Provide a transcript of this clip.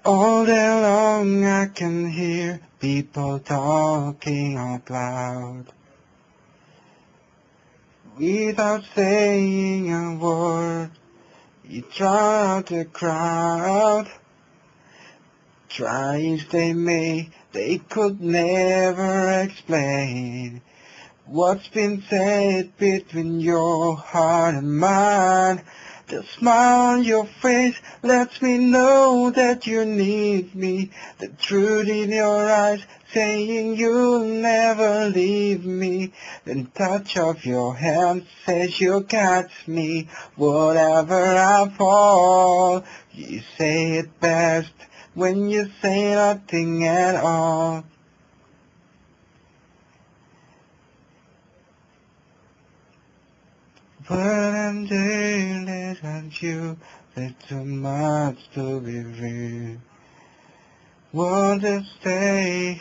All day long I can hear people talking out loud without saying a word. You drown out the crowd. Try as they may, they could never explain what's been said between your heart and mine. The smile on your face lets me know that you need me. The truth in your eyes saying you'll never leave me. The touch of your hand says you'll catch me. Whatever I fall, you say it best when you say nothing at all. But I'm jealous at you, there's too much to be real. Want to stay